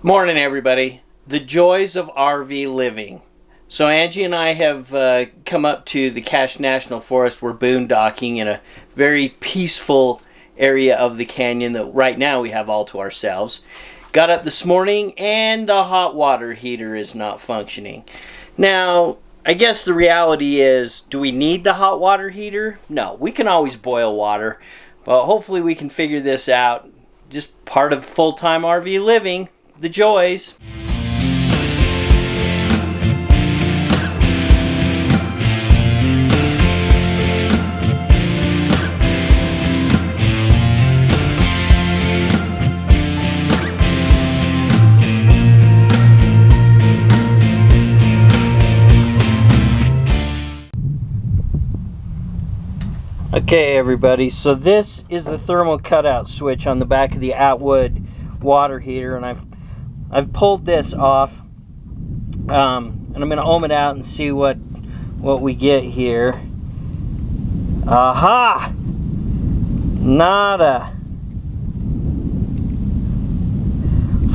Morning, everybody. The joys of RV living. So Angie and I have come up to the Cache National Forest. We're boondocking in a very peaceful area of the canyon that right now we have all to ourselves. Got up this morning and the hot water heater is not functioning. Now, I guess the reality is, do we need the hot water heater? No, we can always boil water, but hopefully we can figure this out. Just part of full-time RV living. The joys. Okay, everybody, so this is the thermal cutout switch on the back of the Atwood water heater, and I've pulled this off, and I'm going to ohm it out and see what we get here. Aha! Nada.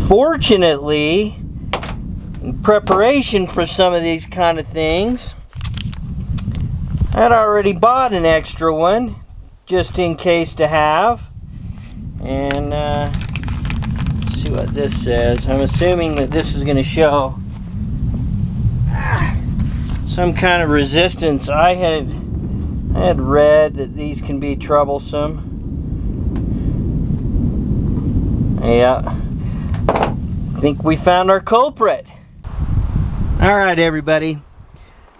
Fortunately, in preparation for some of these kind of things, I'd already bought an extra one just in case to have, and see what this says. I'm assuming that this is going to show some kind of resistance. I had read that these can be troublesome. Yeah, I think we found our culprit. Alright, everybody,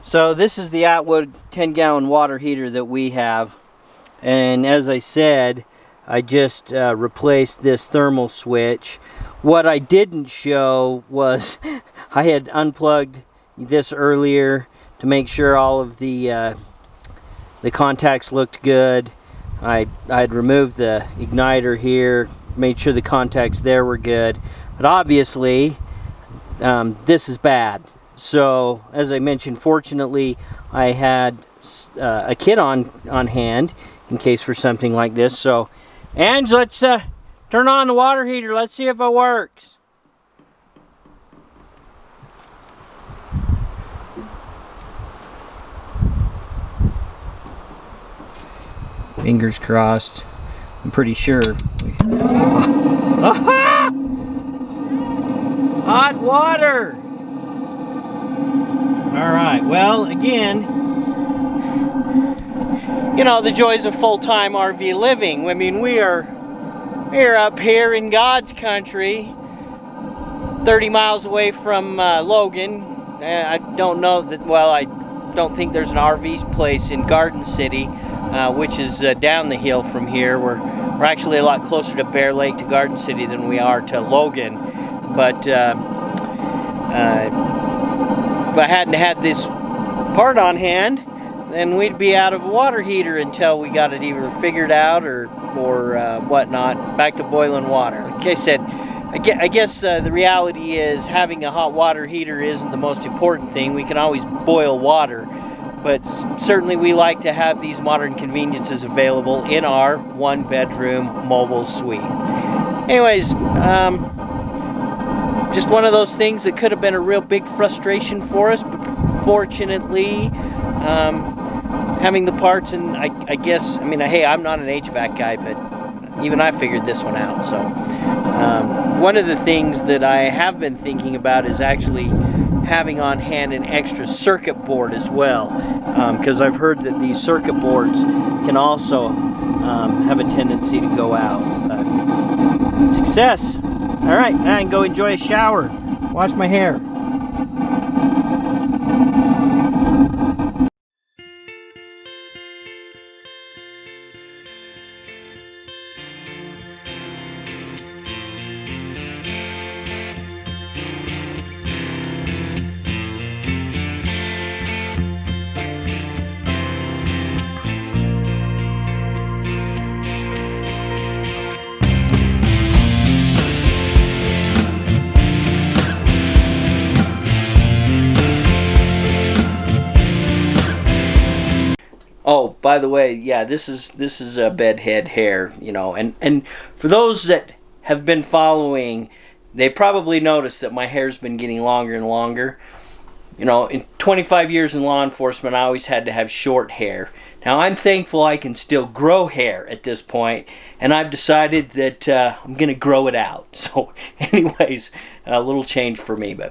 so this is the Atwood 10-gallon water heater that we have, and as I said, I just replaced this thermal switch. What I didn't show was I had unplugged this earlier to make sure all of the contacts looked good. I'd removed the igniter here, made sure the contacts there were good, but obviously this is bad. So as I mentioned, fortunately I had a kit on hand in case for something like this. So Ange, let's turn on the water heater. Let's see if it works. Fingers crossed. I'm pretty sure. Aha! Hot water! Alright, well, again, you know, the joys of full-time RV living. I mean, we're up here in God's country, 30 miles away from Logan. I don't know that, well, I don't think there's an RV place in Garden City, which is down the hill from here. We're actually a lot closer to Bear Lake, to Garden City, than we are to Logan. But if I hadn't had this part on hand, then we'd be out of a water heater until we got it either figured out or whatnot, back to boiling water. Like I said, I guess the reality is having a hot water heater isn't the most important thing. We can always boil water, but certainly we like to have these modern conveniences available in our one-bedroom mobile suite. Anyways, just one of those things that could have been a real big frustration for us, but fortunately, having the parts, and I guess, I mean, hey, I'm not an HVAC guy, but even I figured this one out. So one of the things that I have been thinking about is actually having on hand an extra circuit board as well, because I've heard that these circuit boards can also have a tendency to go out. But success. All right, I can go enjoy a shower, wash my hair. Oh, by the way, yeah, this is a bedhead hair, you know, and for those that have been following they probably noticed that my hair's been getting longer and longer. You know, in 25 years in law enforcement, I always had to have short hair. Now, I'm thankful I can still grow hair at this point, and I've decided that I'm going to grow it out. So, anyways, a little change for me. But